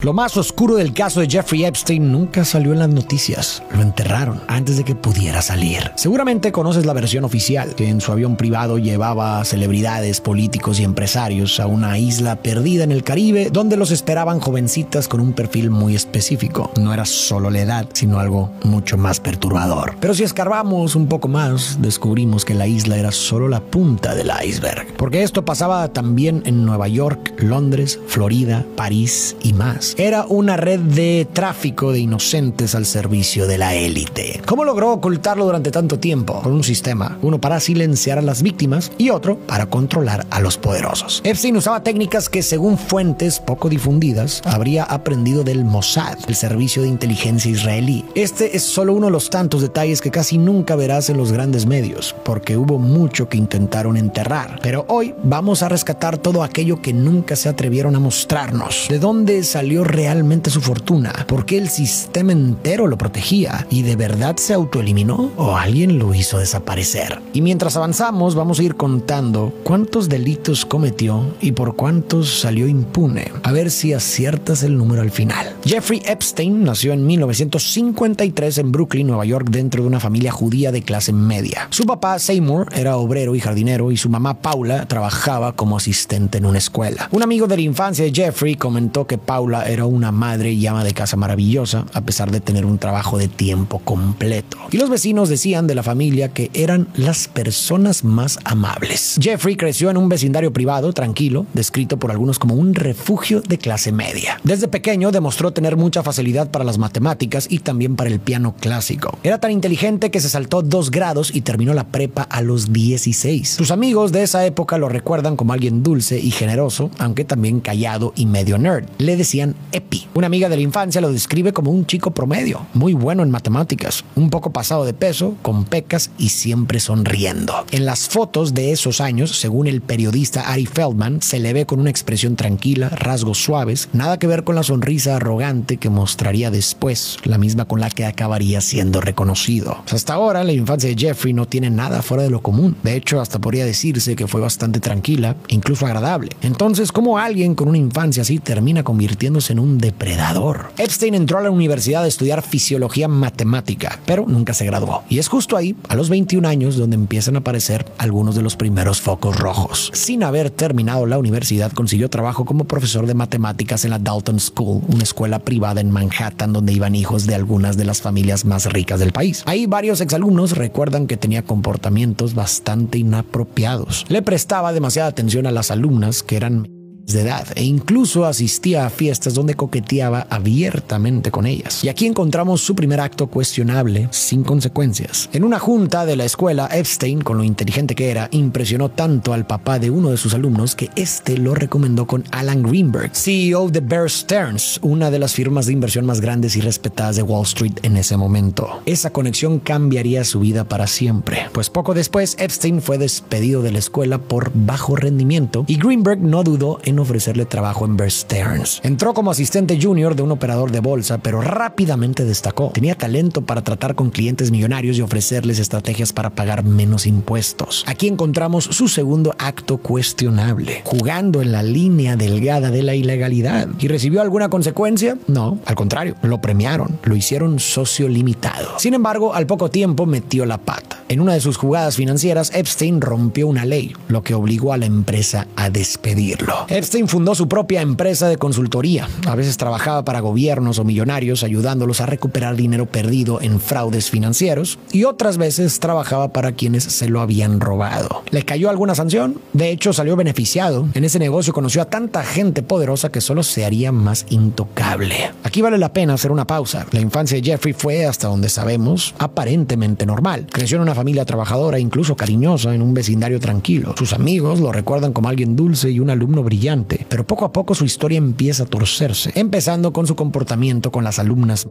Lo más oscuro del caso de Jeffrey Epstein nunca salió en las noticias. Lo enterraron antes de que pudiera salir. Seguramente conoces la versión oficial, que en su avión privado llevaba a celebridades, políticos y empresarios a una isla perdida en el Caribe, donde los esperaban jovencitas con un perfil muy específico. No era solo la edad, sino algo mucho más perturbador. Pero si escarbamos un poco más, descubrimos que la isla era solo la punta del iceberg. Porque esto pasaba también en Nueva York, Londres, Florida, París y más. Era una red de tráfico de inocentes al servicio de la élite. ¿Cómo logró ocultarlo durante tanto tiempo? Con un sistema, uno para silenciar a las víctimas y otro para controlar a los poderosos. Epstein usaba técnicas que, según fuentes poco difundidas, habría aprendido del Mossad, el servicio de inteligencia israelí. Este es solo uno de los tantos detalles que casi nunca verás en los grandes medios, porque hubo mucho que intentaron enterrar. Pero hoy vamos a rescatar todo aquello que nunca se atrevieron a mostrarnos. ¿De dónde salió realmente su fortuna? ¿Por qué el sistema entero lo protegía? ¿Y de verdad se autoeliminó? ¿O alguien lo hizo desaparecer? Y mientras avanzamos, vamos a ir contando cuántos delitos cometió y por cuántos salió impune. A ver si aciertas el número al final. Jeffrey Epstein nació en 1953 en Brooklyn, Nueva York, dentro de una familia judía de clase media. Su papá, Seymour, era obrero y jardinero, y su mamá, Paula, trabajaba como asistente en una escuela. Un amigo de la infancia de Jeffrey comentó que Paula era una madre y ama de casa maravillosa, a pesar de tener un trabajo de tiempo completo. Y los vecinos decían de la familia que eran las personas más amables. Jeffrey creció en un vecindario privado, tranquilo, descrito por algunos como un refugio de clase media. Desde pequeño demostró tener mucha facilidad para las matemáticas y también para el piano clásico. Era tan inteligente que se saltó 2 grados y terminó la prepa a los 16. Sus amigos de esa época lo recuerdan como alguien dulce y generoso, aunque también callado y medio nerd. Le decían Epi. Una amiga de la infancia lo describe como un chico promedio, muy bueno en matemáticas, un poco pasado de peso, con pecas y siempre sonriendo. En las fotos de esos años, según el periodista Ari Feldman, se le ve con una expresión tranquila, rasgos suaves, nada que ver con la sonrisa arrogante que mostraría después, la misma con la que acabaría siendo reconocido. Hasta ahora, la infancia de Jeffrey no tiene nada fuera de lo común. De hecho, hasta podría decirse que fue bastante tranquila, incluso agradable. Entonces, ¿cómo alguien con una infancia así termina convirtiéndose en un depredador? Epstein entró a la universidad a estudiar fisiología matemática, pero nunca se graduó. Y es justo ahí, a los 21 años, donde empiezan a aparecer algunos de los primeros focos rojos. Sin haber terminado la universidad, consiguió trabajo como profesor de matemáticas en la Dalton School, una escuela privada en Manhattan donde iban hijos de algunas de las familias más ricas del país. Ahí varios exalumnos recuerdan que tenía comportamientos bastante inapropiados. Le prestaba demasiada atención a las alumnas que eran de edad e incluso asistía a fiestas donde coqueteaba abiertamente con ellas. Y aquí encontramos su primer acto cuestionable sin consecuencias. En una junta de la escuela, Epstein, con lo inteligente que era, impresionó tanto al papá de uno de sus alumnos que este lo recomendó con Alan Greenberg, CEO de Bear Stearns, una de las firmas de inversión más grandes y respetadas de Wall Street en ese momento. Esa conexión cambiaría su vida para siempre, pues poco después Epstein fue despedido de la escuela por bajo rendimiento y Greenberg no dudó en ofrecerle trabajo en Bear Stearns. Entró como asistente junior de un operador de bolsa, pero rápidamente destacó. Tenía talento para tratar con clientes millonarios y ofrecerles estrategias para pagar menos impuestos. Aquí encontramos su segundo acto cuestionable, jugando en la línea delgada de la ilegalidad. ¿Y recibió alguna consecuencia? No, al contrario, lo premiaron, lo hicieron socio limitado. Sin embargo, al poco tiempo metió la pata. En una de sus jugadas financieras, Epstein rompió una ley, lo que obligó a la empresa a despedirlo. Epstein fundó su propia empresa de consultoría. A veces trabajaba para gobiernos o millonarios ayudándolos a recuperar dinero perdido en fraudes financieros y otras veces trabajaba para quienes se lo habían robado. ¿Le cayó alguna sanción? De hecho, salió beneficiado. En ese negocio conoció a tanta gente poderosa que solo se haría más intocable. Aquí vale la pena hacer una pausa. La infancia de Jeffrey fue, hasta donde sabemos, aparentemente normal. Creció en una familia trabajadora, incluso cariñosa, en un vecindario tranquilo. Sus amigos lo recuerdan como alguien dulce y un alumno brillante, pero poco a poco su historia empieza a torcerse, empezando con su comportamiento con las alumnas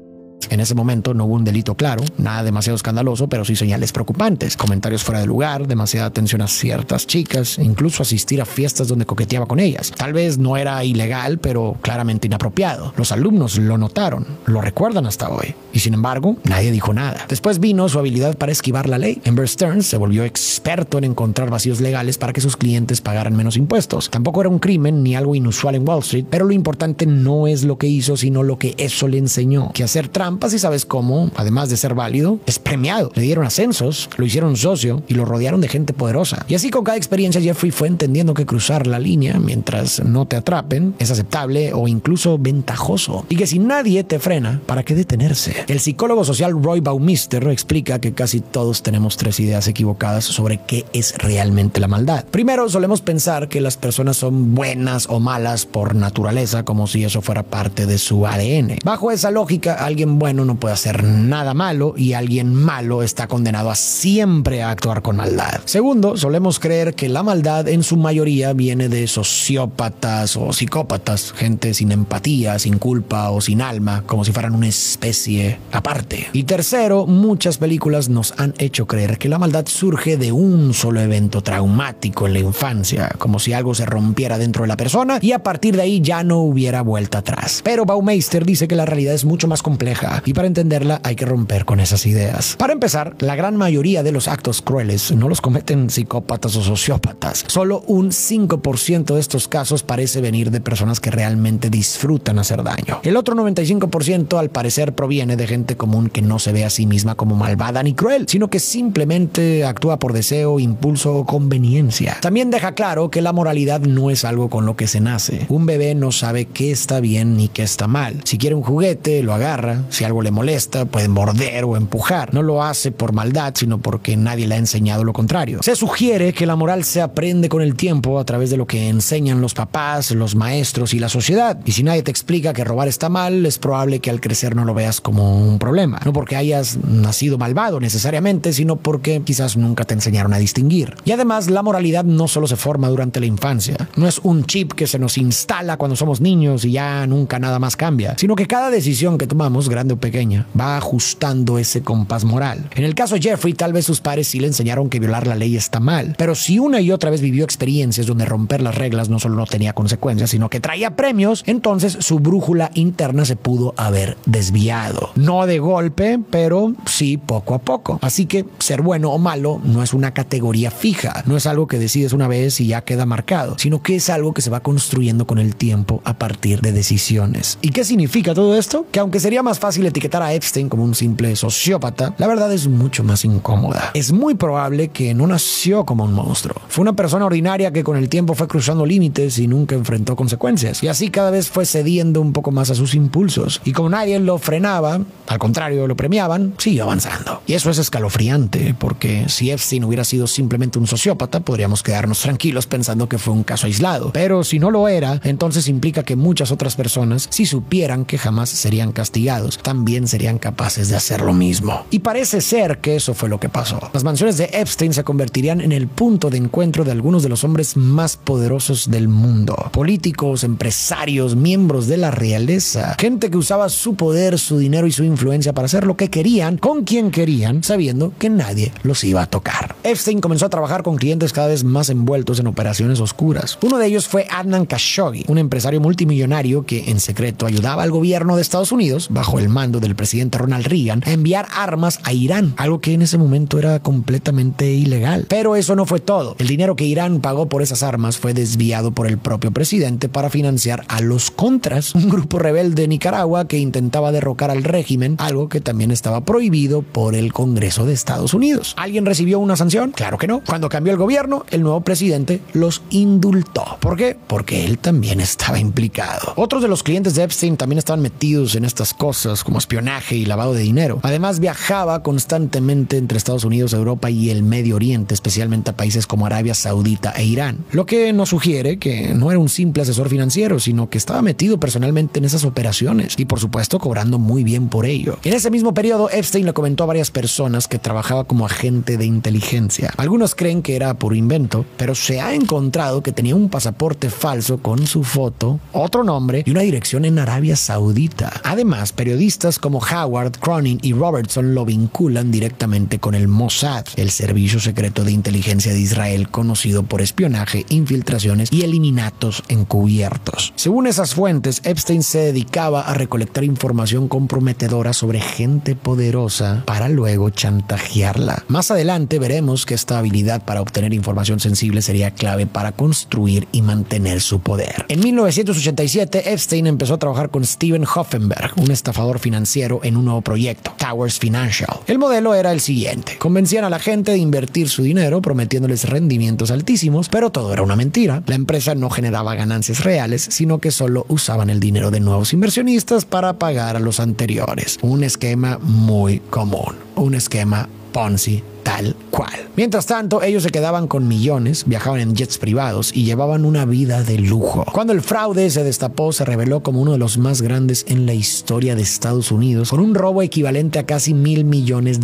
En ese momento no hubo un delito claro, nada demasiado escandaloso, pero sí señales preocupantes. Comentarios fuera de lugar, demasiada atención a ciertas chicas, incluso asistir a fiestas donde coqueteaba con ellas. Tal vez no era ilegal, pero claramente inapropiado. Los alumnos lo notaron, lo recuerdan hasta hoy. Y sin embargo, nadie dijo nada. Después vino su habilidad para esquivar la ley. Amber Stearns se volvió experto en encontrar vacíos legales para que sus clientes pagaran menos impuestos. Tampoco era un crimen ni algo inusual en Wall Street, pero lo importante no es lo que hizo, sino lo que eso le enseñó. Que hacer trampas, y sabes cómo, además de ser válido, es premiado. Le dieron ascensos, lo hicieron socio y lo rodearon de gente poderosa. Y así con cada experiencia Jeffrey fue entendiendo que cruzar la línea mientras no te atrapen es aceptable o incluso ventajoso. Y que si nadie te frena, ¿para qué detenerse? El psicólogo social Roy Baumeister explica que casi todos tenemos tres ideas equivocadas sobre qué es realmente la maldad. Primero, solemos pensar que las personas son buenas o malas por naturaleza, como si eso fuera parte de su ADN. Bajo esa lógica, alguien bueno no puede hacer nada malo y alguien malo está condenado a siempre a actuar con maldad. Segundo, solemos creer que la maldad en su mayoría viene de sociópatas o psicópatas, gente sin empatía, sin culpa o sin alma, como si fueran una especie aparte. Y tercero, muchas películas nos han hecho creer que la maldad surge de un solo evento traumático en la infancia, como si algo se rompiera dentro de la persona y a partir de ahí ya no hubiera vuelta atrás. Pero Baumeister dice que la realidad es mucho más compleja y para entenderla hay que romper con esas ideas. Para empezar, la gran mayoría de los actos crueles no los cometen psicópatas o sociópatas. Solo un 5% de estos casos parece venir de personas que realmente disfrutan hacer daño. El otro 95% al parecer proviene de gente común que no se ve a sí misma como malvada ni cruel, sino que simplemente actúa por deseo, impulso o conveniencia. También deja claro que la moralidad no es algo con lo que se nace. Un bebé no sabe qué está bien ni qué está mal. Si quiere un juguete, lo agarra. Si algo le molesta, puede morder o empujar. No lo hace por maldad, sino porque nadie le ha enseñado lo contrario. Se sugiere que la moral se aprende con el tiempo a través de lo que enseñan los papás, los maestros y la sociedad. Y si nadie te explica que robar está mal, es probable que al crecer no lo veas como un problema. No porque hayas nacido malvado necesariamente, sino porque quizás nunca te enseñaron a distinguir. Y además, la moralidad no solo se forma durante la infancia. No es un chip que se nos instala cuando somos niños y ya nunca nada más cambia, sino que cada decisión que tomamos, grande o pequeña, va ajustando ese compás moral. En el caso de Jeffrey, tal vez sus padres sí le enseñaron que violar la ley está mal, pero si una y otra vez vivió experiencias donde romper las reglas no solo no tenía consecuencias, sino que traía premios, entonces su brújula interna se pudo haber desviado. No de golpe, pero sí poco a poco. Así que ser bueno o malo no es una categoría fija, no es algo que decides una vez y ya queda marcado, sino que es algo que se va construyendo con el tiempo a partir de decisiones. ¿Y qué significa todo esto? Que aunque sería más fácil etiquetar a Epstein como un simple sociópata, la verdad es mucho más incómoda. Es muy probable que no nació como un monstruo. Fue una persona ordinaria que con el tiempo fue cruzando límites y nunca enfrentó consecuencias. Y así cada vez fue cediendo un poco más a sus impulsos. Y como nadie lo frenaba, al contrario, lo premiaban, siguió avanzando. Y eso es escalofriante, porque si Epstein hubiera sido simplemente un sociópata, podríamos quedarnos tranquilos pensando que fue un caso aislado. Pero si no lo era, entonces implica que muchas otras personas, si supieran que jamás serían castigados, también serían capaces de hacer lo mismo. Y parece ser que eso fue lo que pasó. Las mansiones de Epstein se convertirían en el punto de encuentro de algunos de los hombres más poderosos del mundo. Políticos, empresarios, miembros de la realeza, gente que usaba su poder, su dinero y su influencia para hacer lo que querían, con quien querían, sabiendo que nadie los iba a tocar. Epstein comenzó a trabajar con clientes cada vez más envueltos en operaciones oscuras. Uno de ellos fue Adnan Khashoggi, un empresario multimillonario que en secreto ayudaba al gobierno de Estados Unidos, bajo el mando del presidente Ronald Reagan, a enviar armas a Irán, algo que en ese momento era completamente ilegal. Pero eso no fue todo. El dinero que Irán pagó por esas armas fue desviado por el propio presidente para financiar a los Contras, un grupo rebelde de Nicaragua que intentaba derrocar al régimen, algo que también estaba prohibido por el Congreso de Estados Unidos. ¿Alguien recibió una sanción? Claro que no. Cuando cambió el gobierno, el nuevo presidente los indultó. ¿Por qué? Porque él también estaba implicado. Otros de los clientes de Epstein también estaban metidos en estas cosas como espionaje y lavado de dinero. Además, viajaba constantemente entre Estados Unidos, Europa y el Medio Oriente, especialmente a países como Arabia Saudita e Irán. Lo que nos sugiere que no era un simple asesor financiero, sino que estaba metido personalmente en esas operaciones y por supuesto cobrando muy bien por ello. En ese mismo periodo, Epstein le comentó a varias personas que trabajaba como agente de inteligencia. Algunos creen que era puro invento, pero se ha encontrado que tenía un pasaporte falso con su foto, otro nombre y una dirección en Arabia Saudita. Además, periodistas analistas como Howard, Cronin y Robertson lo vinculan directamente con el Mossad, el servicio secreto de inteligencia de Israel conocido por espionaje, infiltraciones y eliminatos encubiertos. Según esas fuentes, Epstein se dedicaba a recolectar información comprometedora sobre gente poderosa para luego chantajearla. Más adelante veremos que esta habilidad para obtener información sensible sería clave para construir y mantener su poder. En 1987, Epstein empezó a trabajar con Steven Hoffenberg, un estafador financiero, en un nuevo proyecto, Towers Financial. El modelo era el siguiente: convencían a la gente de invertir su dinero prometiéndoles rendimientos altísimos, pero todo era una mentira. La empresa no generaba ganancias reales, sino que solo usaban el dinero de nuevos inversionistas para pagar a los anteriores. Un esquema muy común, un esquema Ponzi tal cual. Mientras tanto, ellos se quedaban con millones, viajaban en jets privados y llevaban una vida de lujo. Cuando el fraude se destapó, se reveló como uno de los más grandes en la historia de Estados Unidos, con un robo equivalente a casi $1,000 millones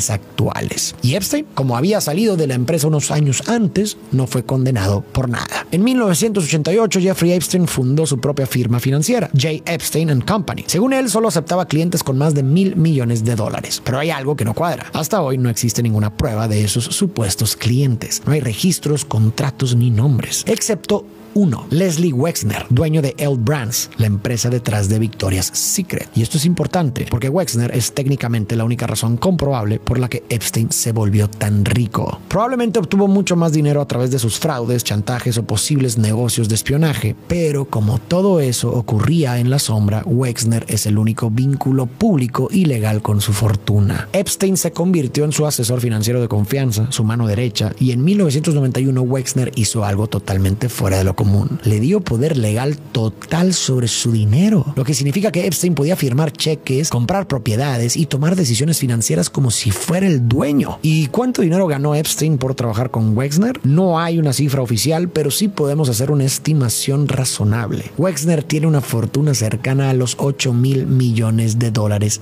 actuales. Y Epstein, como había salido de la empresa unos años antes, no fue condenado por nada. En 1988, Jeffrey Epstein fundó su propia firma financiera, J. Epstein & Company. Según él, solo aceptaba clientes con más de $1,000 millones. Pero hay algo que no cuadra. Hasta hoy no existe ninguna prueba de esos supuestos clientes. No hay registros, contratos ni nombres, excepto uno: Leslie Wexner, dueño de L Brands, la empresa detrás de Victoria's Secret. Y esto es importante porque Wexner es técnicamente la única razón comprobable por la que Epstein se volvió tan rico. Probablemente obtuvo mucho más dinero a través de sus fraudes, chantajes o posibles negocios de espionaje, pero como todo eso ocurría en la sombra, Wexner es el único vínculo público y legal con su fortuna. Epstein se convirtió en su asesor financiero de confianza, su mano derecha, y en 1991 Wexner hizo algo totalmente fuera de lo común. Le dio poder legal total sobre su dinero, lo que significa que Epstein podía firmar cheques, comprar propiedades y tomar decisiones financieras como si fuera el dueño. ¿Y cuánto dinero ganó Epstein por trabajar con Wexner? No hay una cifra oficial, pero sí podemos hacer una estimación razonable. Wexner tiene una fortuna cercana a los $8,000 millones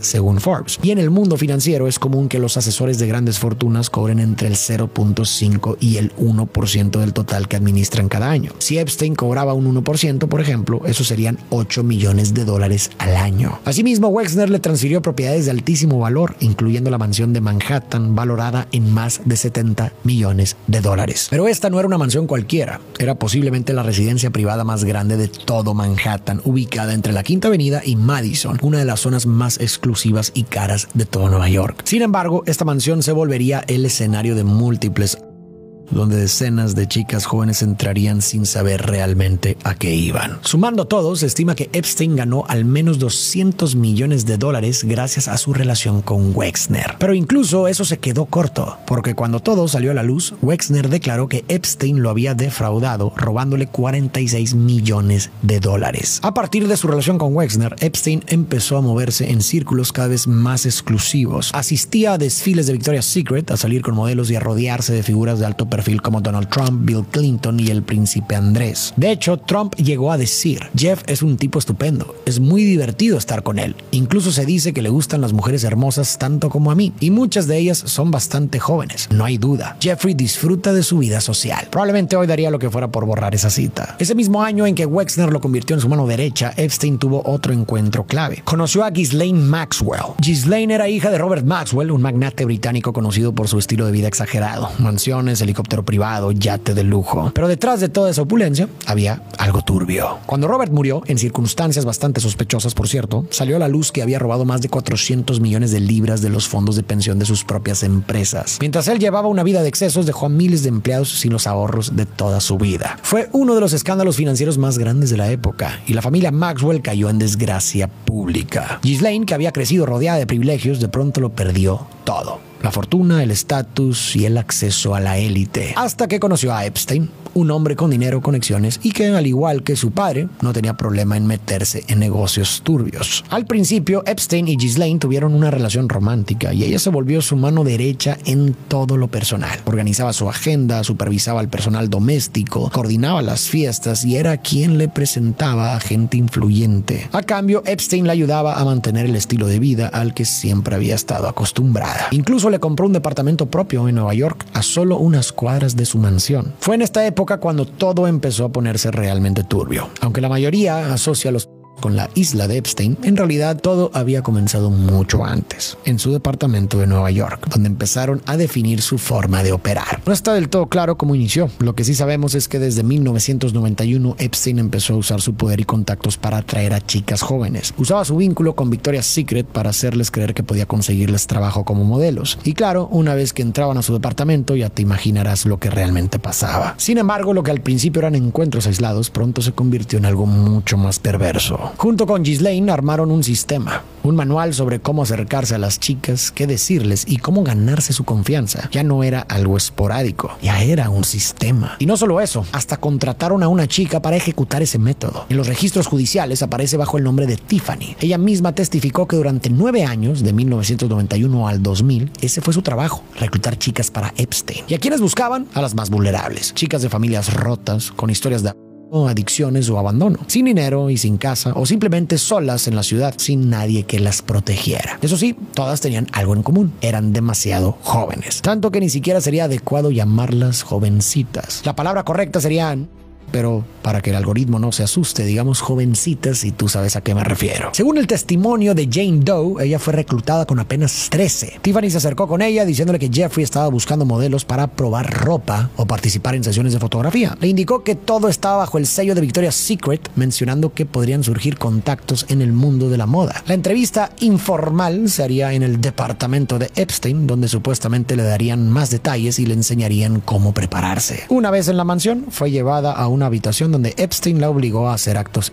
según Forbes. Y en el mundo financiero es común que los asesores de grandes fortunas cobren entre el 0.5 y el 1% del total que administran cada año. Si Epstein cobraba un 1%, por ejemplo, eso serían $8 millones al año. Asimismo, Wexner le transfirió propiedades de altísimo valor, incluyendo la mansión de Manhattan, valorada en más de $70 millones. Pero esta no era una mansión cualquiera, era posiblemente la residencia privada más grande de todo Manhattan, ubicada entre la Quinta Avenida y Madison, una de las zonas más exclusivas y caras de todo Nueva York. Sin embargo, esta mansión se volvería el escenario de múltiples donde decenas de chicas jóvenes entrarían sin saber realmente a qué iban. Sumando todo, se estima que Epstein ganó al menos $200 millones gracias a su relación con Wexner. Pero incluso eso se quedó corto, porque cuando todo salió a la luz, Wexner declaró que Epstein lo había defraudado, robándole $46 millones. A partir de su relación con Wexner, Epstein empezó a moverse en círculos cada vez más exclusivos. Asistía a desfiles de Victoria's Secret, a salir con modelos y a rodearse de figuras de alto perfil como Donald Trump, Bill Clinton y el príncipe Andrés. De hecho, Trump llegó a decir: Jeff es un tipo estupendo, es muy divertido estar con él. Incluso se dice que le gustan las mujeres hermosas tanto como a mí, y muchas de ellas son bastante jóvenes. No hay duda, Jeffrey disfruta de su vida social. Probablemente hoy daría lo que fuera por borrar esa cita. Ese mismo año en que Wexner lo convirtió en su mano derecha, Epstein tuvo otro encuentro clave. Conoció a Ghislaine Maxwell. Ghislaine era hija de Robert Maxwell, un magnate británico conocido por su estilo de vida exagerado: mansiones, helicópteros privado, yate de lujo. Pero detrás de toda esa opulencia había algo turbio. Cuando Robert murió, en circunstancias bastante sospechosas, por cierto, salió a la luz que había robado más de $400 millones de los fondos de pensión de sus propias empresas. Mientras él llevaba una vida de excesos, dejó a miles de empleados sin los ahorros de toda su vida. Fue uno de los escándalos financieros más grandes de la época, y la familia Maxwell cayó en desgracia pública. Ghislaine, que había crecido rodeada de privilegios, de pronto lo perdió todo: la fortuna, el estatus y el acceso a la élite. Hasta que conoció a Epstein, un hombre con dinero, conexiones y que, al igual que su padre, no tenía problema en meterse en negocios turbios. Al principio, Epstein y Ghislaine tuvieron una relación romántica y ella se volvió su mano derecha en todo lo personal. Organizaba su agenda, supervisaba al personal doméstico, coordinaba las fiestas y era quien le presentaba a gente influyente. A cambio, Epstein le ayudaba a mantener el estilo de vida al que siempre había estado acostumbrada. Incluso le compró un departamento propio en Nueva York, a solo unas cuadras de su mansión. Fue en esta época cuando todo empezó a ponerse realmente turbio. Aunque la mayoría asocia los con la isla de Epstein, en realidad todo había comenzado mucho antes, en su departamento de Nueva York, donde empezaron a definir su forma de operar. No está del todo claro cómo inició. Lo que sí sabemos es que desde 1991 Epstein empezó a usar su poder y contactos para atraer a chicas jóvenes. Usaba su vínculo con Victoria's Secret para hacerles creer que podía conseguirles trabajo como modelos. Y claro, una vez que entraban a su departamento ya te imaginarás lo que realmente pasaba. Sin embargo, lo que al principio eran encuentros aislados pronto se convirtió en algo mucho más perverso. Junto con Ghislaine armaron un sistema, un manual sobre cómo acercarse a las chicas, qué decirles y cómo ganarse su confianza. Ya no era algo esporádico, ya era un sistema. Y no solo eso, hasta contrataron a una chica para ejecutar ese método. En los registros judiciales aparece bajo el nombre de Tiffany. Ella misma testificó que durante 9 años, de 1991 al 2000, ese fue su trabajo, reclutar chicas para Epstein. ¿Y a quiénes buscaban? A las más vulnerables, chicas de familias rotas, con historias de adicciones o abandono, sin dinero y sin casa, o simplemente solas en la ciudad, sin nadie que las protegiera. Eso sí, todas tenían algo en común: eran demasiado jóvenes, tanto que ni siquiera sería adecuado llamarlas jovencitas. La palabra correcta sería, pero para que el algoritmo no se asuste, digamos jovencitas, y tú sabes a qué me refiero. Según el testimonio de Jane Doe, ella fue reclutada con apenas 13. Tiffany se acercó con ella diciéndole que Jeffrey estaba buscando modelos para probar ropa o participar en sesiones de fotografía. Le indicó que todo estaba bajo el sello de Victoria's Secret, mencionando que podrían surgir contactos en el mundo de la moda. La entrevista informal se haría en el departamento de Epstein, donde supuestamente le darían más detalles y le enseñarían cómo prepararse. Una vez en la mansión, fue llevada a una habitación donde Epstein la obligó a hacer actos,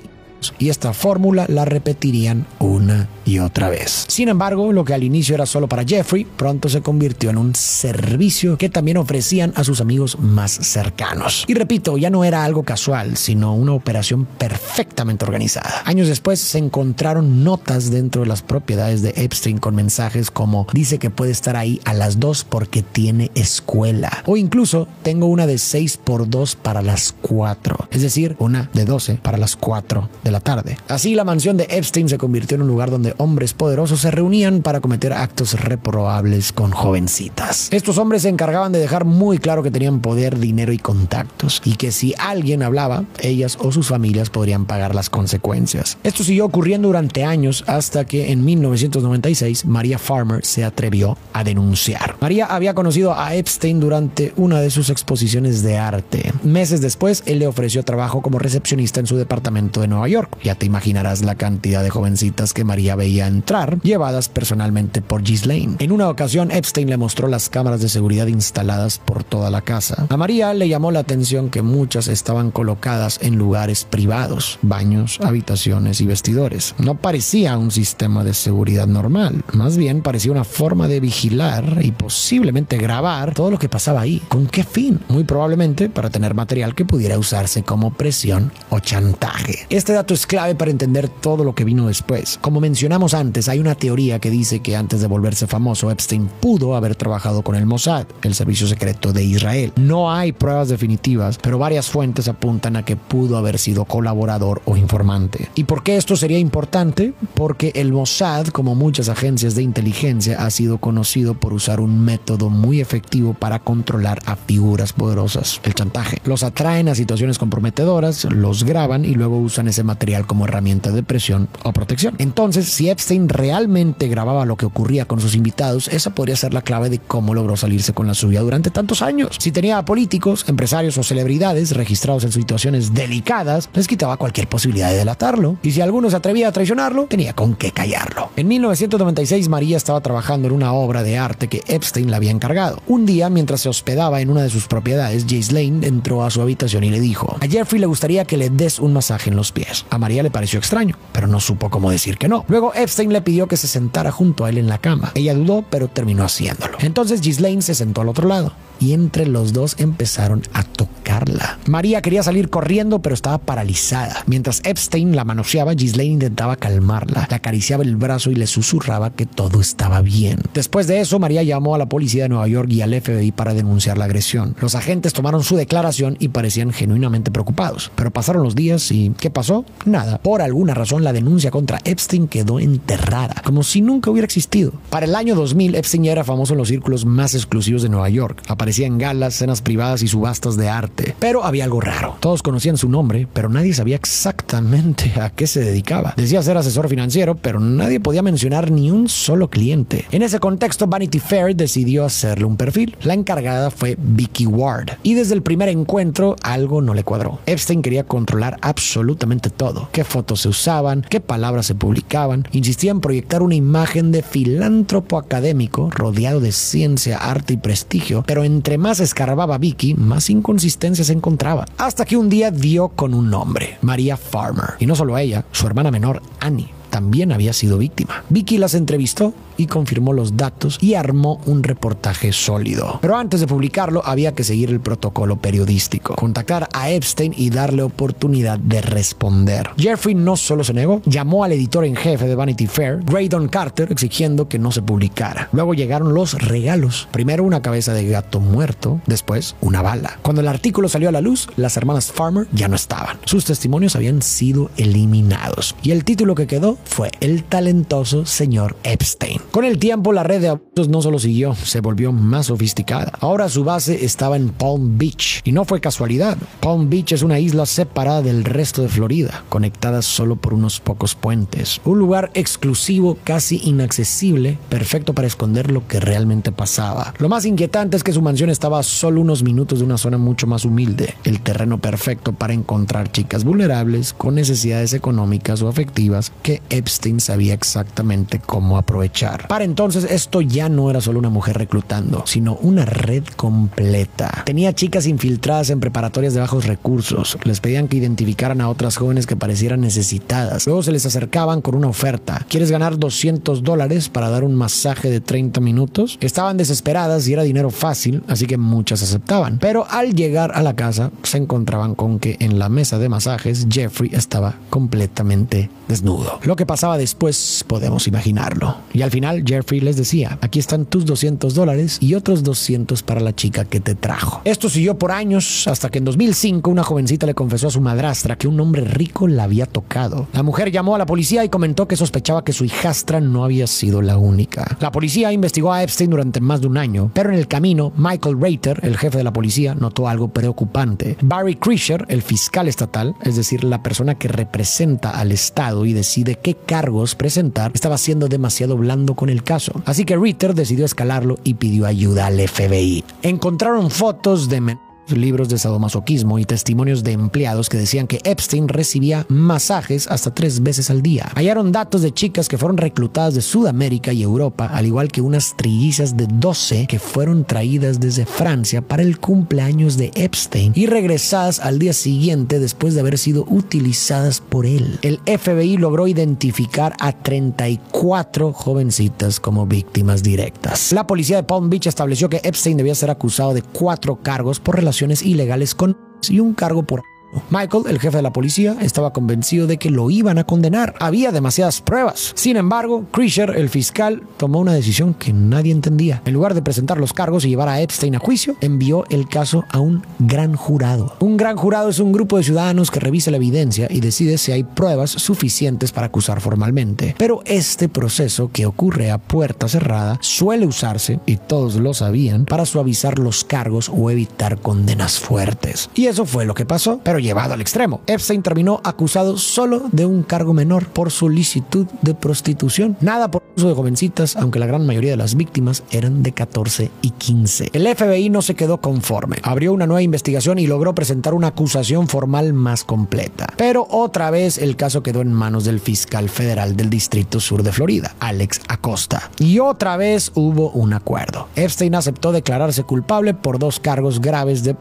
y esta fórmula la repetirían una y otra vez. Sin embargo, lo que al inicio era solo para Jeffrey, pronto se convirtió en un servicio que también ofrecían a sus amigos más cercanos. Y repito, ya no era algo casual, sino una operación perfectamente organizada. Años después se encontraron notas dentro de las propiedades de Epstein con mensajes como: dice que puede estar ahí a las 2 porque tiene escuela, o incluso tengo una de 6 por 2 para las 4, es decir, una de 12 para las 4 de la tarde. Así, la mansión de Epstein se convirtió en un lugar donde hombres poderosos se reunían para cometer actos reprobables con jovencitas. Estos hombres se encargaban de dejar muy claro que tenían poder, dinero y contactos, y que si alguien hablaba, ellas o sus familias podrían pagar las consecuencias. Esto siguió ocurriendo durante años hasta que en 1996 Maria Farmer se atrevió a denunciar. Maria había conocido a Epstein durante una de sus exposiciones de arte. Meses después, él le ofreció trabajo como recepcionista en su departamento de Nueva York. Ya te imaginarás la cantidad de jovencitas que Maria veía entrar, llevadas personalmente por Ghislaine. En una ocasión, Epstein le mostró las cámaras de seguridad instaladas por toda la casa. A Maria le llamó la atención que muchas estaban colocadas en lugares privados: baños, habitaciones y vestidores. No parecía un sistema de seguridad normal, más bien parecía una forma de vigilar y posiblemente grabar todo lo que pasaba ahí. ¿Con qué fin? Muy probablemente para tener material que pudiera usarse como presión o chantaje. Este dato es clave para entender todo lo que vino después. Como mencionamos antes, hay una teoría que dice que antes de volverse famoso, Epstein pudo haber trabajado con el Mossad, el servicio secreto de Israel. No hay pruebas definitivas, pero varias fuentes apuntan a que pudo haber sido colaborador o informante. ¿Y por qué esto sería importante? Porque el Mossad, como muchas agencias de inteligencia, ha sido conocido por usar un método muy efectivo para controlar a figuras poderosas: el chantaje. Los atraen a situaciones comprometedoras, los graban y luego usan ese material como herramienta de presión o protección. Entonces, si Epstein realmente grababa lo que ocurría con sus invitados, esa podría ser la clave de cómo logró salirse con la suya durante tantos años. Si tenía a políticos, empresarios o celebridades registrados en situaciones delicadas, les quitaba cualquier posibilidad de delatarlo. Y si alguno se atrevía a traicionarlo, tenía con qué callarlo. En 1996, Maria estaba trabajando en una obra de arte que Epstein le había encargado. Un día, mientras se hospedaba en una de sus propiedades, Ghislaine entró a su habitación y le dijo: a Jeffrey le gustaría que le des un masaje en los pies. A Maria le pareció extraño, pero no supo cómo decir que no. Luego Epstein le pidió que se sentara junto a él en la cama. Ella dudó, pero terminó haciéndolo. Entonces Ghislaine se sentó al otro lado y entre los dos empezaron a tocarla. Maria quería salir corriendo, pero estaba paralizada. Mientras Epstein la manoseaba, Ghislaine intentaba calmarla, le acariciaba el brazo y le susurraba que todo estaba bien. Después de eso, Maria llamó a la policía de Nueva York y al FBI para denunciar la agresión. Los agentes tomaron su declaración y parecían genuinamente preocupados. Pero pasaron los días y ¿qué pasó? Nada. Por alguna razón, la denuncia contra Epstein quedó enterrada, como si nunca hubiera existido. Para el año 2000, Epstein ya era famoso en los círculos más exclusivos de Nueva York. Aparecía en galas, cenas privadas y subastas de arte. interesante. Pero había algo raro. Todos conocían su nombre, pero nadie sabía exactamente a qué se dedicaba. Decía ser asesor financiero, pero nadie podía mencionar ni un solo cliente. En ese contexto, Vanity Fair decidió hacerle un perfil. La encargada fue Vicky Ward. Y desde el primer encuentro, algo no le cuadró. Epstein quería controlar absolutamente todo. Qué fotos se usaban, qué palabras se publicaban. Insistía en proyectar una imagen de filántropo académico rodeado de ciencia, arte y prestigio, pero entre más escarbaba Vicky, más inconsistencias encontraba. Hasta que un día dio con un nombre, Maria Farmer. Y no solo ella, su hermana menor, Annie, también había sido víctima. Vicky las entrevistó y confirmó los datos y armó un reportaje sólido. Pero antes de publicarlo había que seguir el protocolo periodístico, contactar a Epstein y darle oportunidad de responder. Jeffrey no solo se negó, llamó al editor en jefe de Vanity Fair, Graydon Carter, exigiendo que no se publicara. Luego llegaron los regalos. Primero una cabeza de gato muerto, después una bala. Cuando el artículo salió a la luz, las hermanas Farmer ya no estaban. Sus testimonios habían sido eliminados y el título que quedó fue El talentoso señor Epstein. Con el tiempo, la red de abusos no solo siguió, se volvió más sofisticada. Ahora su base estaba en Palm Beach. Y no fue casualidad. Palm Beach es una isla separada del resto de Florida, conectada solo por unos pocos puentes. Un lugar exclusivo, casi inaccesible, perfecto para esconder lo que realmente pasaba. Lo más inquietante es que su mansión estaba a solo unos minutos de una zona mucho más humilde. El terreno perfecto para encontrar chicas vulnerables con necesidades económicas o afectivas que Epstein sabía exactamente cómo aprovechar. Para entonces esto ya no era solo una mujer reclutando, sino una red completa. Tenía chicas infiltradas en preparatorias de bajos recursos. Les pedían que identificaran a otras jóvenes que parecieran necesitadas. Luego se les acercaban con una oferta. ¿Quieres ganar $200 para dar un masaje de 30 minutos? Estaban desesperadas y era dinero fácil, así que muchas aceptaban. Pero al llegar a la casa se encontraban con que en la mesa de masajes Jeffrey estaba completamente desnudo. Lo que pasaba después podemos imaginarlo. Y al final Jeffrey les decía, aquí están tus $200 y otros 200 para la chica que te trajo. Esto siguió por años hasta que en 2005 una jovencita le confesó a su madrastra que un hombre rico la había tocado. La mujer llamó a la policía y comentó que sospechaba que su hijastra no había sido la única. La policía investigó a Epstein durante más de un año, pero en el camino Michael Reiter, el jefe de la policía, notó algo preocupante. Barry Krischer, el fiscal estatal, es decir, la persona que representa al estado y decide qué cargos presentar, estaba siendo demasiado blando con el caso. Así que Ritter decidió escalarlo y pidió ayuda al FBI. Encontraron fotos de libros de sadomasoquismo y testimonios de empleados que decían que Epstein recibía masajes hasta 3 veces al día. Hallaron datos de chicas que fueron reclutadas de Sudamérica y Europa, al igual que unas trillizas de 12 que fueron traídas desde Francia para el cumpleaños de Epstein y regresadas al día siguiente después de haber sido utilizadas por él. El FBI logró identificar a 34 jovencitas como víctimas directas. La policía de Palm Beach estableció que Epstein debía ser acusado de 4 cargos por relaciones ilegales con y un cargo por Michael, el jefe de la policía, estaba convencido de que lo iban a condenar. Había demasiadas pruebas. Sin embargo, Krischer, el fiscal, tomó una decisión que nadie entendía. En lugar de presentar los cargos y llevar a Epstein a juicio, envió el caso a un gran jurado. Un gran jurado es un grupo de ciudadanos que revisa la evidencia y decide si hay pruebas suficientes para acusar formalmente. Pero este proceso, que ocurre a puerta cerrada, suele usarse, y todos lo sabían, para suavizar los cargos o evitar condenas fuertes. Y eso fue lo que pasó, pero llevado al extremo. Epstein terminó acusado solo de un cargo menor por solicitud de prostitución. Nada por uso de jovencitas, aunque la gran mayoría de las víctimas eran de 14 y 15. El FBI no se quedó conforme. Abrió una nueva investigación y logró presentar una acusación formal más completa. Pero otra vez el caso quedó en manos del fiscal federal del Distrito Sur de Florida, Alex Acosta. Y otra vez hubo un acuerdo. Epstein aceptó declararse culpable por 2 cargos graves de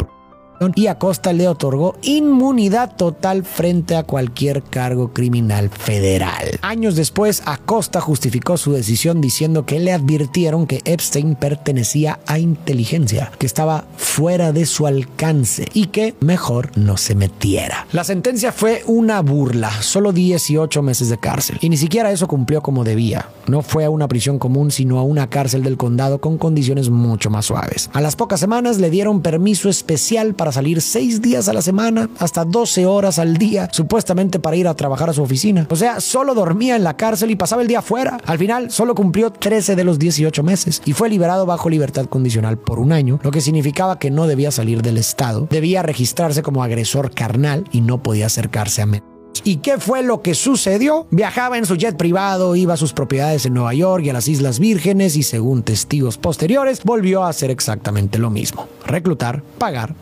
y Acosta le otorgó inmunidad total frente a cualquier cargo criminal federal. Años después, Acosta justificó su decisión diciendo que le advirtieron que Epstein pertenecía a inteligencia, que estaba fuera de su alcance y que mejor no se metiera. La sentencia fue una burla, solo 18 meses de cárcel, y ni siquiera eso cumplió como debía. No fue a una prisión común, sino a una cárcel del condado con condiciones mucho más suaves. A las pocas semanas le dieron permiso especial para para salir 6 días a la semana, hasta 12 horas al día, supuestamente para ir a trabajar a su oficina. O sea, solo dormía en la cárcel y pasaba el día afuera. Al final, solo cumplió 13 de los 18 meses y fue liberado bajo libertad condicional por 1 año, lo que significaba que no debía salir del estado, debía registrarse como agresor carnal y no podía acercarse a menores. ¿Y qué fue lo que sucedió? Viajaba en su jet privado, iba a sus propiedades en Nueva York y a las Islas Vírgenes y, según testigos posteriores, volvió a hacer exactamente lo mismo: reclutar, pagar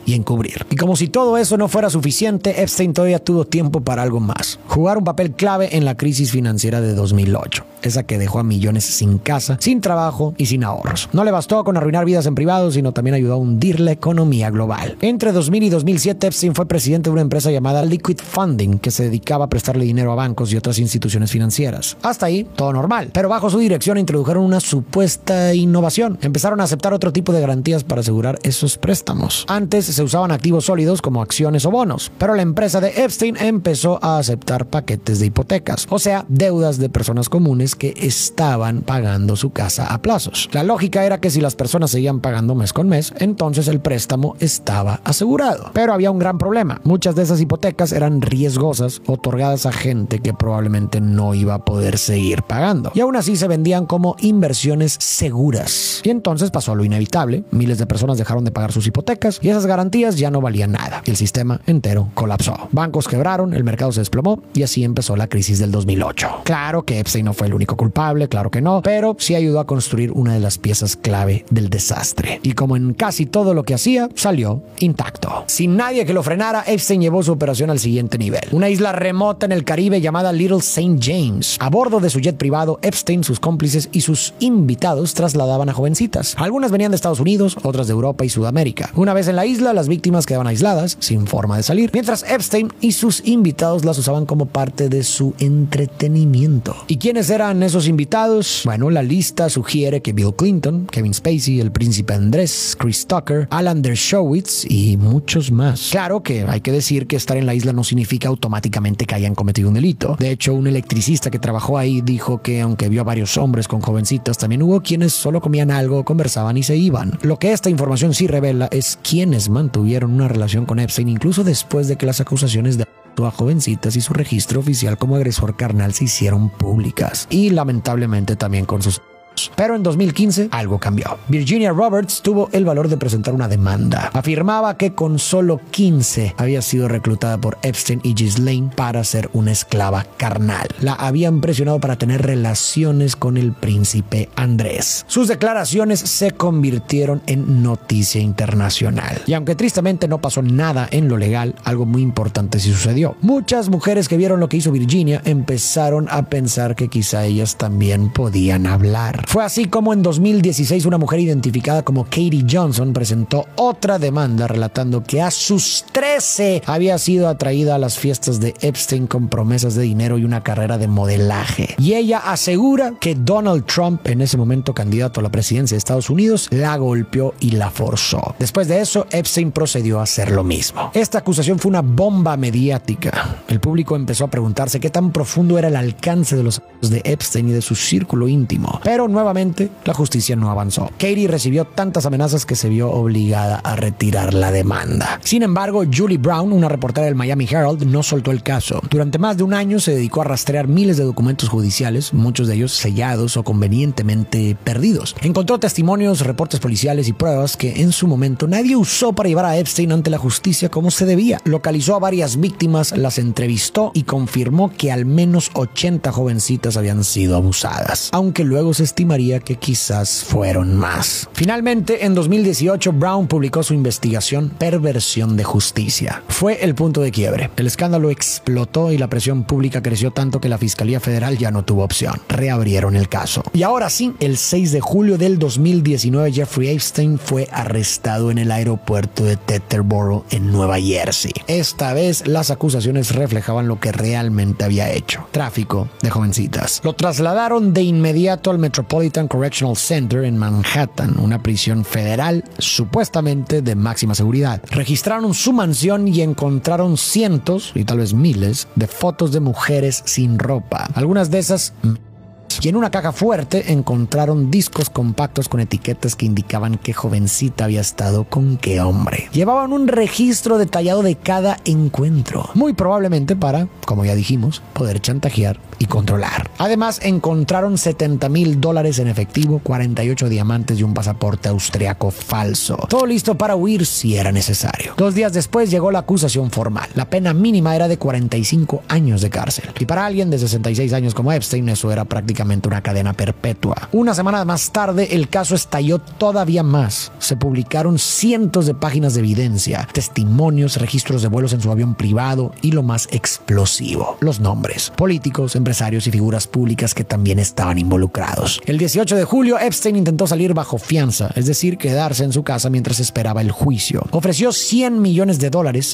y encubrir. Y como si todo eso no fuera suficiente, Epstein todavía tuvo tiempo para algo más: jugar un papel clave en la crisis financiera de 2008, esa que dejó a millones sin casa, sin trabajo y sin ahorros. No le bastó con arruinar vidas en privado, sino también ayudó a hundir la economía global. Entre 2000 y 2007, Epstein fue presidente de una empresa llamada Liquid Funding, que se dedicaba a prestarle dinero a bancos y otras instituciones financieras. Hasta ahí, todo normal. Pero bajo su dirección introdujeron una supuesta innovación. Empezaron a aceptar otro tipo de garantías para asegurar esos préstamos. Antes se usaban activos sólidos como acciones o bonos, pero la empresa de Epstein empezó a aceptar paquetes de hipotecas, o sea, deudas de personas comunes que estaban pagando su casa a plazos. La lógica era que si las personas seguían pagando mes con mes, entonces el préstamo estaba asegurado. Pero había un gran problema: muchas de esas hipotecas eran riesgosas, otorgadas a gente que probablemente no iba a poder seguir pagando, y aún así se vendían como inversiones seguras. Y entonces pasó lo inevitable: miles de personas dejaron de pagar sus hipotecas y esas garantías ya no valían nada, y el sistema entero colapsó. Bancos quebraron, el mercado se desplomó y así empezó la crisis del 2008. Claro que Epstein no fue el único culpable, claro que no, pero sí ayudó a construir una de las piezas clave del desastre. Y como en casi todo lo que hacía, salió intacto. Sin nadie que lo frenara, Epstein llevó su operación al siguiente nivel: una isla remota en el Caribe llamada Little St. James. A bordo de su jet privado, Epstein, sus cómplices y sus invitados trasladaban a jovencitas. Algunas venían de Estados Unidos, otras de Europa y Sudamérica. Una vez en la isla, las víctimas quedaban aisladas, sin forma de salir, mientras Epstein y sus invitados las usaban como parte de su entretenimiento. ¿Y quiénes eran esos invitados? Bueno, la lista sugiere que Bill Clinton, Kevin Spacey, el príncipe Andrés, Chris Tucker, Alan Dershowitz y muchos más. Claro que hay que decir que estar en la isla no significa automáticamente que hayan cometido un delito. De hecho, un electricista que trabajó ahí dijo que aunque vio a varios hombres con jovencitas, también hubo quienes solo comían algo, conversaban y se iban. Lo que esta información sí revela es quiénes mantuvieron una relación con Epstein incluso después de que las acusaciones de a jovencitas y su registro oficial como agresor carnal se hicieron públicas, y lamentablemente también con sus... Pero en 2015 algo cambió. Virginia Roberts tuvo el valor de presentar una demanda. Afirmaba que con solo 15 había sido reclutada por Epstein y Ghislaine para ser una esclava carnal. La habían presionado para tener relaciones con el príncipe Andrés. Sus declaraciones se convirtieron en noticia internacional. Y aunque tristemente no pasó nada en lo legal, algo muy importante sí sucedió. Muchas mujeres que vieron lo que hizo Virginia empezaron a pensar que quizá ellas también podían hablar. Fue así como en 2016 una mujer identificada como Katie Johnson presentó otra demanda relatando que a sus 13 había sido atraída a las fiestas de Epstein con promesas de dinero y una carrera de modelaje. Y ella asegura que Donald Trump, en ese momento candidato a la presidencia de Estados Unidos, la golpeó y la forzó. Después de eso, Epstein procedió a hacer lo mismo. Esta acusación fue una bomba mediática. El público empezó a preguntarse qué tan profundo era el alcance de los actos de Epstein y de su círculo íntimo. Pero nuevamente, la justicia no avanzó. Katie recibió tantas amenazas que se vio obligada a retirar la demanda. Sin embargo, Julie Brown, una reportera del Miami Herald, no soltó el caso. Durante más de un año se dedicó a rastrear miles de documentos judiciales, muchos de ellos sellados o convenientemente perdidos. Encontró testimonios, reportes policiales y pruebas que en su momento nadie usó para llevar a Epstein ante la justicia como se debía. Localizó a varias víctimas, las entrevistó y confirmó que al menos 80 jovencitas habían sido abusadas, aunque luego se estimaría que quizás fueron más. Finalmente, en 2018, Brown publicó su investigación Perversión de Justicia. Fue el punto de quiebre. El escándalo explotó y la presión pública creció tanto que la Fiscalía Federal ya no tuvo opción. Reabrieron el caso. Y ahora sí, el 6 de julio del 2019, Jeffrey Epstein fue arrestado en el aeropuerto de Teterboro, en Nueva Jersey. Esta vez, las acusaciones reflejaban lo que realmente había hecho: tráfico de jovencitas. Lo trasladaron de inmediato al Metropolitan Correctional Center en Manhattan, una prisión federal supuestamente de máxima seguridad. Registraron su mansión y encontraron cientos y tal vez miles de fotos de mujeres sin ropa. Algunas de esas Y en una caja fuerte encontraron discos compactos con etiquetas que indicaban qué jovencita había estado con qué hombre. Llevaban un registro detallado de cada encuentro, muy probablemente para, como ya dijimos, poder chantajear y controlar. Además, encontraron $70,000 en efectivo, 48 diamantes y un pasaporte austriaco falso. Todo listo para huir si era necesario. 2 días después llegó la acusación formal. La pena mínima era de 45 años de cárcel. Y para alguien de 66 años como Epstein, eso era prácticamente una cadena perpetua. Una semana más tarde, el caso estalló todavía más. Se publicaron cientos de páginas de evidencia, testimonios, registros de vuelos en su avión privado y lo más explosivo, los nombres. Políticos, empresarios y figuras públicas que también estaban involucrados. El 18 de julio, Epstein intentó salir bajo fianza, es decir, quedarse en su casa mientras esperaba el juicio. Ofreció $100 millones,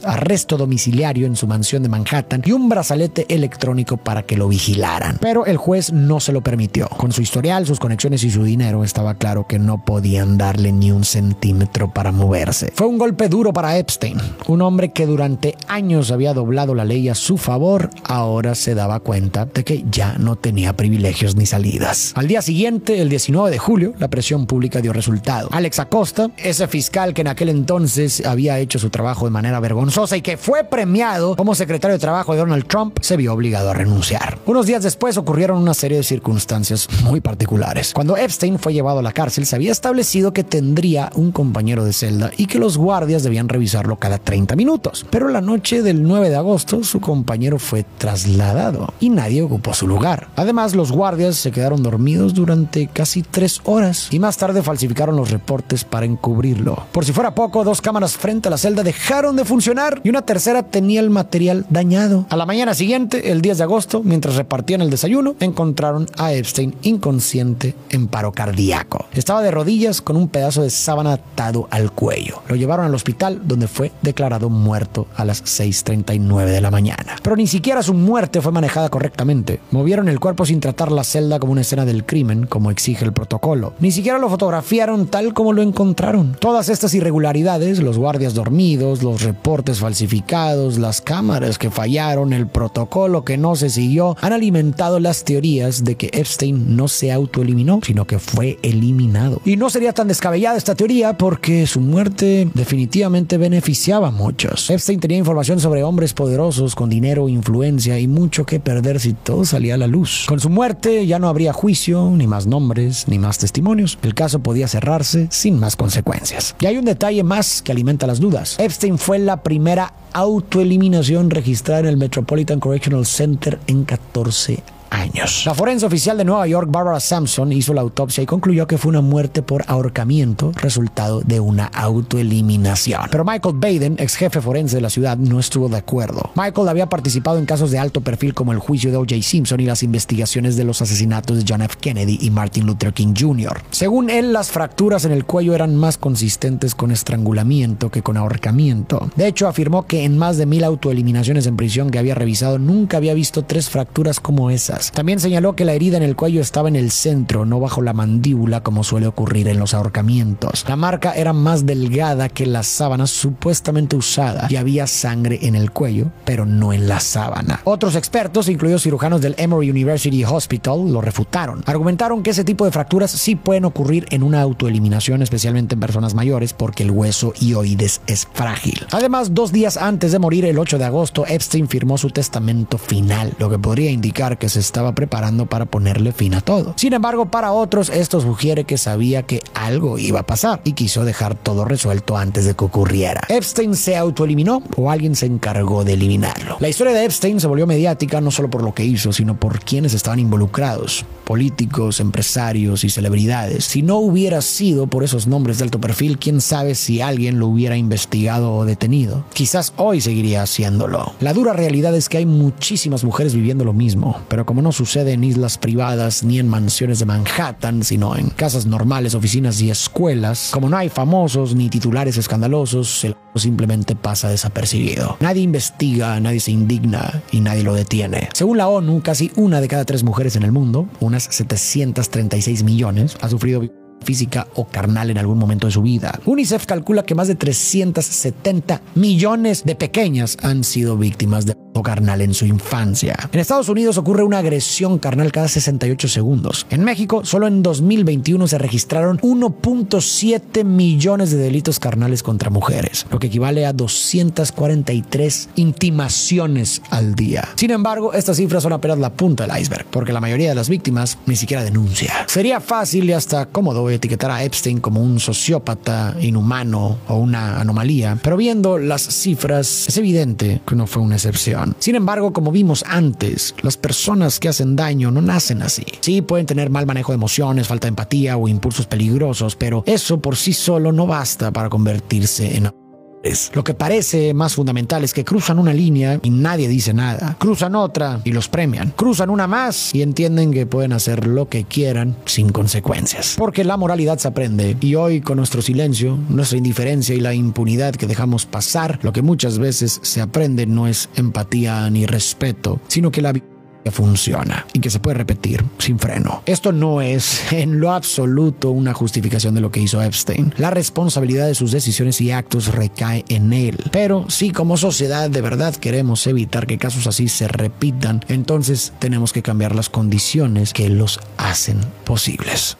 arresto domiciliario en su mansión de Manhattan y un brazalete electrónico para que lo vigilaran. Pero el juez no se lo permitió. Con su historial, sus conexiones y su dinero, estaba claro que no podían darle ni un centímetro para moverse. Fue un golpe duro para Epstein, un hombre que durante años había doblado la ley a su favor, ahora se daba cuenta de que ya no tenía privilegios ni salidas. Al día siguiente, el 19 de julio, la presión pública dio resultado. Alex Acosta, ese fiscal que en aquel entonces había hecho su trabajo de manera vergonzosa y que fue premiado como secretario de Trabajo de Donald Trump, se vio obligado a renunciar. Unos días después ocurrieron una serie de circunstancias muy particulares. Cuando Epstein fue llevado a la cárcel, se había establecido que tendría un compañero de celda y que los guardias debían revisarlo cada 30 minutos. Pero la noche del 9 de agosto, su compañero fue trasladado y nadie ocupó su lugar. Además, los guardias se quedaron dormidos durante casi 3 horas y más tarde falsificaron los reportes para encubrirlo. Por si fuera poco, 2 cámaras frente a la celda dejaron de funcionar y una tercera tenía el material dañado. A la mañana siguiente, el 10 de agosto, mientras repartían el desayuno, encontraron a Epstein inconsciente en paro cardíaco. Estaba de rodillas con un pedazo de sábana atado al cuello. Lo llevaron al hospital, donde fue declarado muerto a las 6:39 de la mañana. Pero ni siquiera su muerte fue manejada correctamente. Movieron el cuerpo sin tratar la celda como una escena del crimen, como exige el protocolo. Ni siquiera lo fotografiaron tal como lo encontraron. Todas estas irregularidades, los guardias dormidos, los reportes falsificados, las cámaras que fallaron, el protocolo que no se siguió, han alimentado las teorías de que Epstein no se autoeliminó, sino que fue eliminado. Y no sería tan descabellada esta teoría porque su muerte definitivamente beneficiaba a muchos. Epstein tenía información sobre hombres poderosos con dinero, influencia y mucho que perder si todo salía a la luz. Con su muerte ya no habría juicio, ni más nombres, ni más testimonios. El caso podía cerrarse sin más consecuencias. Y hay un detalle más que alimenta las dudas. Epstein fue la primera autoeliminación registrada en el Metropolitan Correctional Center en 14 años. La forense oficial de Nueva York, Barbara Sampson, hizo la autopsia y concluyó que fue una muerte por ahorcamiento, resultado de una autoeliminación. Pero Michael Baden, ex jefe forense de la ciudad, no estuvo de acuerdo. Michael había participado en casos de alto perfil como el juicio de O.J. Simpson y las investigaciones de los asesinatos de John F. Kennedy y Martin Luther King Jr. Según él, las fracturas en el cuello eran más consistentes con estrangulamiento que con ahorcamiento. De hecho, afirmó que en más de 1000 autoeliminaciones en prisión que había revisado, nunca había visto 3 fracturas como esas. También señaló que la herida en el cuello estaba en el centro, no bajo la mandíbula como suele ocurrir en los ahorcamientos. La marca era más delgada que la sábana supuestamente usada y había sangre en el cuello, pero no en la sábana. Otros expertos, incluidos cirujanos del Emory University Hospital, lo refutaron. Argumentaron que ese tipo de fracturas sí pueden ocurrir en una autoeliminación, especialmente en personas mayores, porque el hueso hioides es frágil. Además, 2 días antes de morir, el 8 de agosto, Epstein firmó su testamento final, lo que podría indicar que se estaba preparando para ponerle fin a todo. Sin embargo, para otros esto sugiere que sabía que algo iba a pasar y quiso dejar todo resuelto antes de que ocurriera. ¿Epstein se autoeliminó o alguien se encargó de eliminarlo? La historia de Epstein se volvió mediática no solo por lo que hizo, sino por quienes estaban involucrados: políticos, empresarios y celebridades. Si no hubiera sido por esos nombres de alto perfil, quién sabe si alguien lo hubiera investigado o detenido. Quizás hoy seguiría haciéndolo. La dura realidad es que hay muchísimas mujeres viviendo lo mismo, pero como no sucede en islas privadas ni en mansiones de Manhattan, sino en casas normales, oficinas y escuelas, como no hay famosos ni titulares escandalosos, el simplemente pasa desapercibido. Nadie investiga, nadie se indigna y nadie lo detiene. Según la ONU, casi 1 de cada 3 mujeres en el mundo, unas 736 millones, ha sufrido física o carnal en algún momento de su vida. UNICEF calcula que más de 370 millones de pequeñas han sido víctimas de carnal en su infancia. En Estados Unidos ocurre una agresión carnal cada 68 segundos. En México, solo en 2021 se registraron 1.7 millones de delitos carnales contra mujeres, lo que equivale a 243 intimaciones al día. Sin embargo, estas cifras son apenas la punta del iceberg, porque la mayoría de las víctimas ni siquiera denuncia. Sería fácil y hasta cómodo etiquetar a Epstein como un sociópata, inhumano o una anomalía, pero viendo las cifras es evidente que no fue una excepción. Sin embargo, como vimos antes, las personas que hacen daño no nacen así. Sí, pueden tener mal manejo de emociones, falta de empatía o impulsos peligrosos, pero eso por sí solo no basta para convertirse en abusadores. Lo que parece más fundamental es que cruzan una línea y nadie dice nada. Cruzan otra y los premian. Cruzan una más y entienden que pueden hacer lo que quieran sin consecuencias. Porque la moralidad se aprende y hoy con nuestro silencio, nuestra indiferencia y la impunidad que dejamos pasar, lo que muchas veces se aprende no es empatía ni respeto, sino que la vida funciona y que se puede repetir sin freno. Esto no es en lo absoluto una justificación de lo que hizo Epstein. La responsabilidad de sus decisiones y actos recae en él. Pero si como sociedad de verdad queremos evitar que casos así se repitan, entonces tenemos que cambiar las condiciones que los hacen posibles.